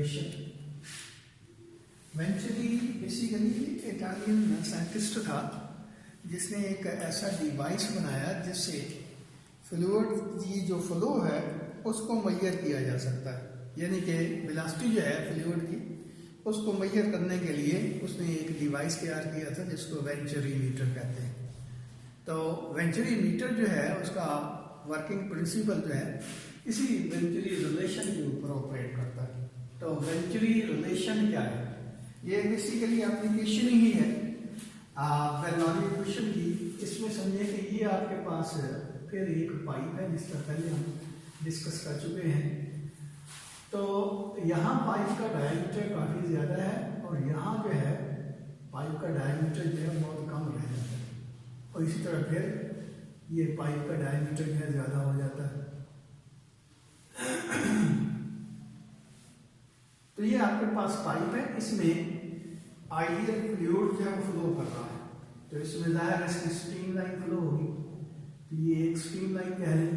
Resolution. Venturi basically Italian scientist था जिसने एक ऐसा डिवाइस बनाया जिससे फ्लूइड की जो फ्लो है उसको मेजर किया जा सकता है, यानी कि वेलोसिटी जो है फ्लूइड की उसको मेजर करने के लिए उसने एक डिवाइस तैयार किया था जिसको वेंचुरी मीटर कहते हैं। तो वेंचुरी मीटर जो है उसका वर्किंग प्रिंसिपल जो है इसी वेंचुरी रिलेशन के ऊपर ऑपरेट करता है। तो वेंचुरी रिलेशन क्या है? ये बेसिकली एप्लीकेशन ही है बर्नौली इक्वेशन की। इसमें समझिए कि ये आपके पास फिर एक पाइप है जिसका पहले हम डिस्कस कर चुके हैं। तो यहाँ पाइप का डायमीटर काफ़ी ज़्यादा है और यहाँ जो है पाइप का डायमीटर जो है बहुत कम रह जाता है, और इसी तरह फिर ये पाइप का डायमीटर जो है ज़्यादा हो जाता है। तो ये आपके पास पाइप है, इसमें आइडियल फ्लूइड जो है वो फ्लो कर रहा है। तो इसमें ज़ाहिर है इसकी स्ट्रीम लाइन फ्लो होगी। तो ये एक स्ट्रीम लाइन कह लें,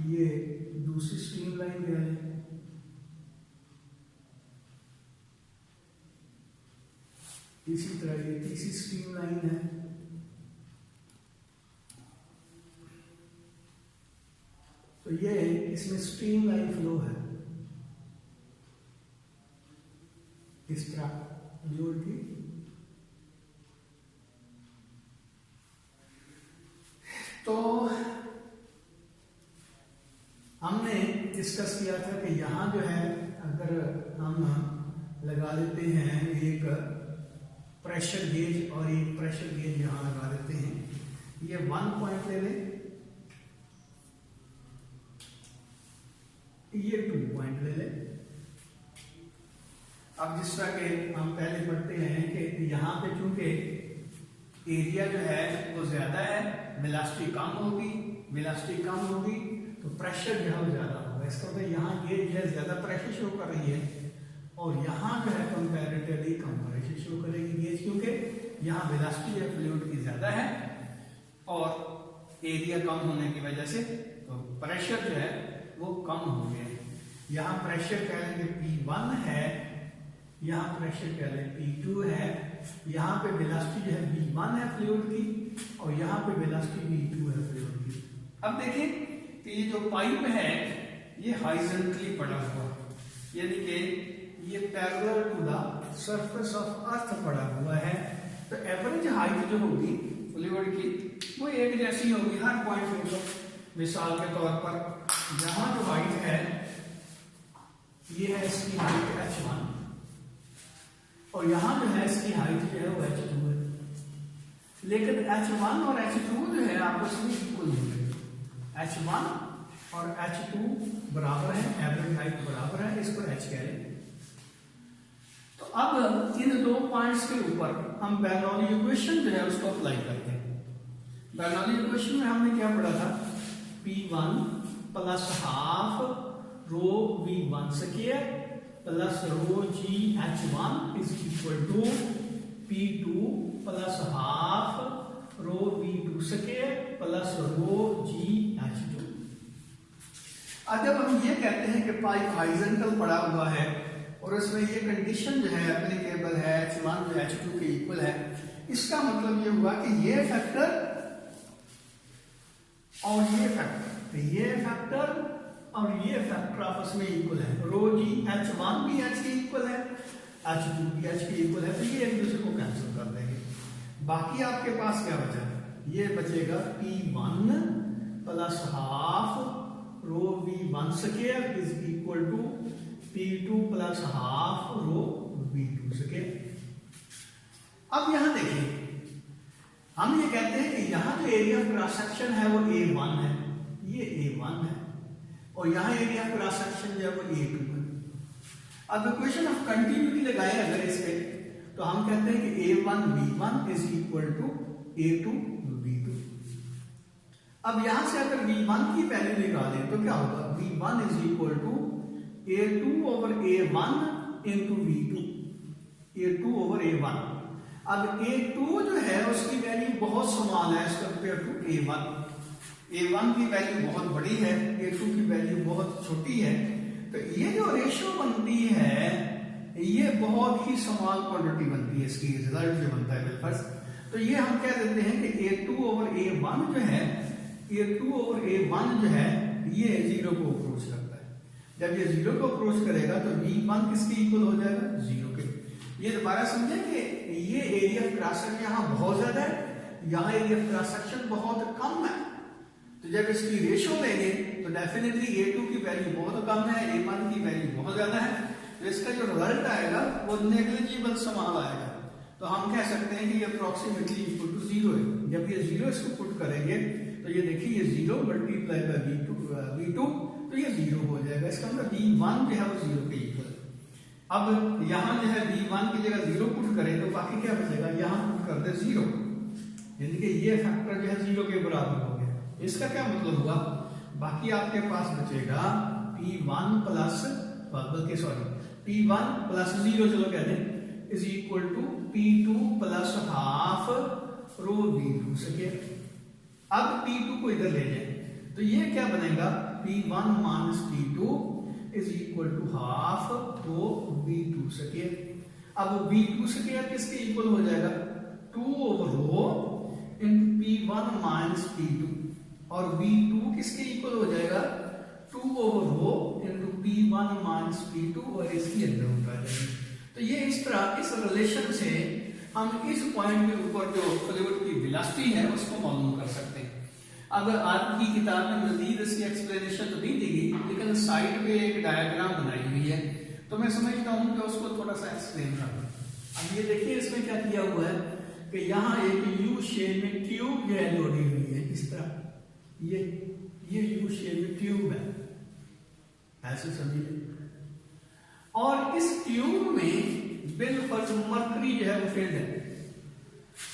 ये दूसरी स्ट्रीम लाइन कह लें, इसी तरह ये तीसरी स्ट्रीम लाइन है। तो ये इसमें स्ट्रीम लाइन फ्लो है इस तरह फ्लूइड की। तो हमने डिस्कस किया था कि यहाँ जो है अगर हम लगा लेते हैं एक प्रेशर गेज और एक प्रेशर गेज यहाँ लगा देते हैं, ये 1 पॉइंट ले लें, ये 2 पॉइंट ले लें। अब जिस तरह के हम पहले पढ़ते हैं कि यहाँ पे चूंकि एरिया जो है वो ज्यादा है, वेलोसिटी कम होगी तो प्रेशर जो है वो ज्यादा होगा। इसका मतलब यहाँ गेज जो है ज्यादा प्रेशर शो कर रही है और यहाँ जो है कंपैरेटिवली कम प्रेशर शो करेगी गेज, क्योंकि यहाँ वेलोसिटी है फ्लूइड की ज्यादा है और एरिया कम होने की वजह से तो प्रेशर जो है वो कम हो गया है। यहाँ प्रेशर कह लेंगे P1 है, यहाँ प्रेशर कह लें P2 है, यहाँ पे वेलोसिटी जो है V1 है फ्लूइड की और यहाँ पे वेलोसिटी V2 है फ्लूइड की। अब देखें कि ये जो पाइप है ये हॉरिजॉन्टली पड़ा हुआ है, यानी कि ये parallel to the surface of earth पड़ा हुआ है। तो एवरेज हाइट जो होगी फ्लूइड की वो एक जैसी होगी हर पॉइंट के ऊपर। मिसाल के तौर पर यहाँ जो हाइट है ये है इसकी हाइट H1 और यहाँ जो है इसकी हाइट जो है वो H2 है, लेकिन H1 और H2 जो है आपस में इक्वल होंगे। H1 और H2 बराबर है, एवरेज हाइट बराबर है, इसको H कह लें। तो अब इन 2 पॉइंट्स के ऊपर हम बर्नौली इक्वेशन जो है उसको अप्लाई करते हैं। बर्नौली इक्वेशन में हमने क्या पढ़ा था? P1 plus half rho V1 square plus rho g H1 is equal to P2 plus half rho V2 square plus rho g H2। अब जब हम ये कहते हैं कि पाइप हॉरिजॉन्टल पड़ा हुआ है और उसमें ये कंडीशन जो है एप्लीकेबल है, H1 जो H2 के इक्वल है, इसका मतलब ये हुआ कि ये फैक्टर और ये फैक्टर और ये फैक्टर आपस में इक्वल है। रो जी H1 भी H के इक्वल है, H2 भी H के इक्वल है, तो ये एक दूसरे को कैंसिल कर देंगे। बाकी आपके पास क्या बचा? ये बचेगा P1 plus half rho V1 square is equal to P2 plus half rho V2 square. अब यहां देखिए, हम ये कहते हैं कि यहाँ जो एरिया ऑफ क्रॉस सेक्शन है वो A1 है, ये A1 है, और यहाँ एरिया ऑफ क्रॉस सेक्शन जो है वो A2 है। अब इक्वेशन ऑफ कंटिन्यूटी लगाए अगर इस पे, तो हम कहते हैं कि A1 V1 is equal to A2 V2। अब यहां से अगर V1 की वैल्यू निकालें तो क्या होगा? V1 is equal to A2 over A1 into V2, A2 over A1। अब A2 जो है उसकी वैल्यू बहुत स्मॉल है as compare to A1। A1 की वैल्यू बहुत बड़ी है, A2 की वैल्यू बहुत छोटी है। तो ये जो रेशियो बनती है ये बहुत ही स्मॉल क्वांटिटी बनती है, इसकी रिजल्ट जो बनता है बिलफर्ज। तो ये हम क्या देते हैं कि A2/A1 जो है, A2/A1 जो है ये 0 को अप्रोच करता है। जब ये 0 को अप्रोच करेगा तो V1 किसके इक्वल हो जाएगा, 0 के। ये दोबारा समझे कि ये एरिया ऑफ क्रॉस सेक्शन यहाँ बहुत ज्यादा है, यहाँ एरिया ऑफ क्रॉस सेक्शन बहुत कम है। तो जब इसकी रेशियो लेंगे तो डेफिनेटली A2 की वैल्यू बहुत कम है, A1 की वैल्यू बहुत ज्यादा है, तो इसका जो रिजल्ट आएगा वो नेग्लिजिबल स्मॉल आएगा। तो हम कह सकते हैं कि ये अप्रोक्सीमेटली इक्वल टू 0 है। जब ये 0 इसको पुट करेंगे तो ये देखिए ये 0 मल्टीप्लाई बाय V2 तो ये 0 हो जाएगा। इसका मतलब V1 जो है वो 0 के इक्वल। अब यहाँ जो है V1 की जगह 0 पुट करें तो बाकी क्या बचेगा, यहाँ पुट कर दे 0, यानी कि ये फैक्टर जो है 0 के बराबर हो गया। इसका क्या मतलब हुआ, बाकी आपके पास बचेगा P1 प्लस बल्कि सॉरी P1 प्लस 0 चलो कहते हैं is equal to P2 plus half rho V2 square. अब P2 को इधर ले जाए तो ये क्या बनेगा, P1 minus P2 is equal to half rho V2 square. अब V2 स्क्वायर किसके इक्वल हो जाएगा, 2/रो इंटू P1 माइनस P2, और V2 किसके इक्वल हो जाएगा, 2/रो इंटू P1 माइनस P2, और इसकी अंदर उतार जाएगी। तो ये इस तरह इस रिलेशन से हम इस पॉइंट के ऊपर जो फ्लूइड की वेलोसिटी है उसको मालूम कर सकते हैं। अगर आपकी किताब में मजीद इसकी एक्सप्लेनेशन तो नहीं दी गई, लेकिन साइड पे एक डायग्राम बनाई हुई है, तो मैं समझता हूं कि उसको थोड़ा सा एक्सप्लेन कर दूं। अब ये देखिए इसमें क्या किया हुआ है कि यहाँ एक यू शेप में ट्यूब जो है जोड़ी हुई है, इस तरह ये यू शेप में ट्यूब है, ऐसे समझिए। और इस ट्यूब में बिल्कुल मरकरी जो है वो फील्ड है,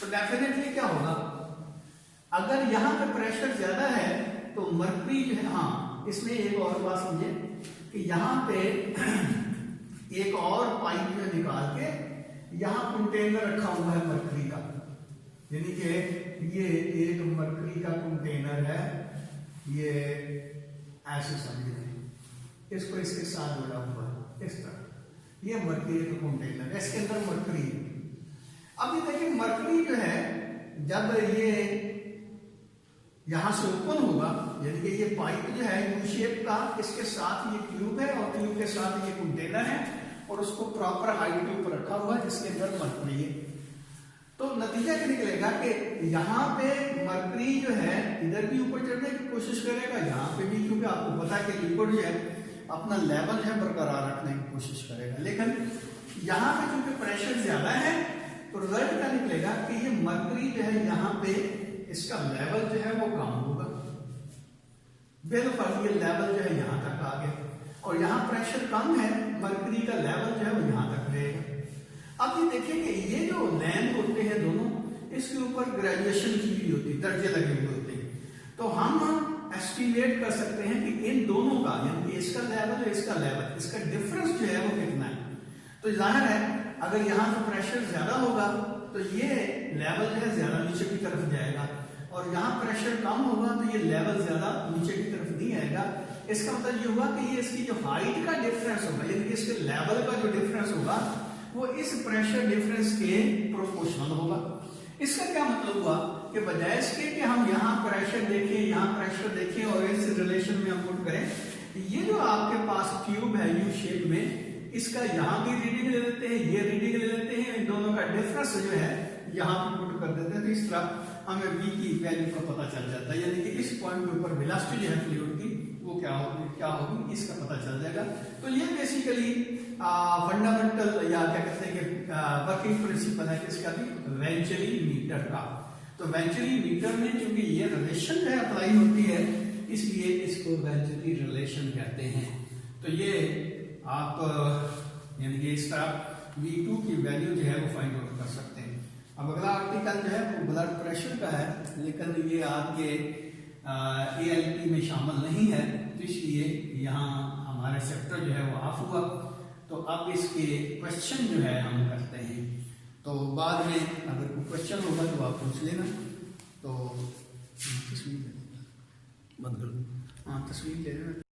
तो डेफिनेटली क्या होगा, अगर यहाँ पे प्रेशर ज्यादा है तो मरकरी जो है, हाँ इसमें एक और बात समझे कि यहाँ पे एक और पाइप में निकाल के यहाँ कंटेनर रखा हुआ है मरकरी का, यानी कि ये एक मरकरी का कंटेनर है, ये ऐसे समझे, इसको इसके साथ जुड़ा हुआ है इस तरह, ये मरकरी का कंटेनर है, इसके अंदर मरकरी है। अब ये देखिए मरकरी जो है जब ये यहां से ओपन होगा, यानी कि ये पाइप जो है यू शेप का, इसके साथ ये ट्यूब है और ट्यूब के साथ ये कंटेनर है, और उसको प्रॉपर हाइट के ऊपर रखा हुआ है जिसके अंदर मरकरी है। तो नतीजा क्या निकलेगा कि यहाँ पे मरकरी जो है इधर भी ऊपर चढ़ने की कोशिश करेगा, यहाँ पे भी, क्योंकि आपको पता है कि लिक्विड जो है अपना लेवल जो है बरकरार रखने की कोशिश करेगा, लेकिन यहाँ पे क्योंकि प्रेशर ज्यादा है तो रिजल्ट क्या निकलेगा कि ये मरकरी जो है यहाँ पे इसका लेवल जो है वो कम होगा, बिल्कुल ये लेवल जो है यहाँ तक आ गया, और यहाँ प्रेशर कम है, मरकरी का लेवल जो है वो यहाँ तक रहेगा। अब ये देखिए कि ये जो लैंप होते हैं दोनों, इसके ऊपर ग्रेजुएशन की हुई होती है, दर्जे लगे हुए होते हैं, तो हम एस्टिमेट कर सकते हैं कि इन दोनों का, यानी इसका लेवल और इसका लेवल, इसका डिफरेंस जो है वो कितना है। तो जाहिर है अगर यहाँ पे प्रेशर ज्यादा होगा तो ये लेवल जो है ज्यादा नीचे की तरफ जाएगा, और यहाँ प्रेशर कम होगा तो ये लेवल ज्यादा नीचे की तरफ नहीं आएगा। इसका मतलब ये हुआ कि ये इसकी जो हाइट का डिफरेंस होगा, यानी कि इसके लेवल का जो डिफरेंस होगा वो इस प्रेशर डिफरेंस के प्रोपोर्शनल होगा। इसका क्या मतलब हुआ कि बजाय इसके कि हम यहाँ प्रेशर देखें, यहाँ प्रेशर देखें और इस रिलेशन में हम पुट करें, ये जो आपके पास ट्यूब है यू शेप में, इसका यहाँ भी रीडिंग ले लेते हैं, ये रीडिंग ले लेते हैं, इन दोनों का डिफरेंस जो है यहाँ पे पुट कर देते हैं, तो इस तरह हमें V की वैल्यू का पता चल जाता है, यानी कि इस पॉइंट के ऊपर वेलोसिटी जो है फ्लूइड की वो क्या होगी इसका पता चल जाएगा। तो ये बेसिकली फंडामेंटल या क्या कहते हैं कि वर्किंग प्रिंसिपल है किसका भी, वेंचुरी मीटर का। तो वेंचुरी मीटर में क्योंकि ये रिलेशन जो है अप्लाई होती है, इसलिए इसको वेंचुरी रिलेशन कहते हैं। तो ये आप यानी कि इस तरह V2 की वैल्यू जो है वो फाइंड आउट कर सकते हैं। अब अगला आर्टिकल जो है वो ब्लड प्रेशर का है, लेकिन ये आपके ALP में शामिल नहीं है, तो इसलिए यहाँ हमारा चैप्टर जो है वो ऑफ हुआ। तो अब इसके क्वेश्चन जो है हम करते हैं, तो बाद में अगर कोई क्वेश्चन होगा तो आप पूछ लेना। तो तस्वीर बंद कर दो, हाँ तस्वीर ले लेना।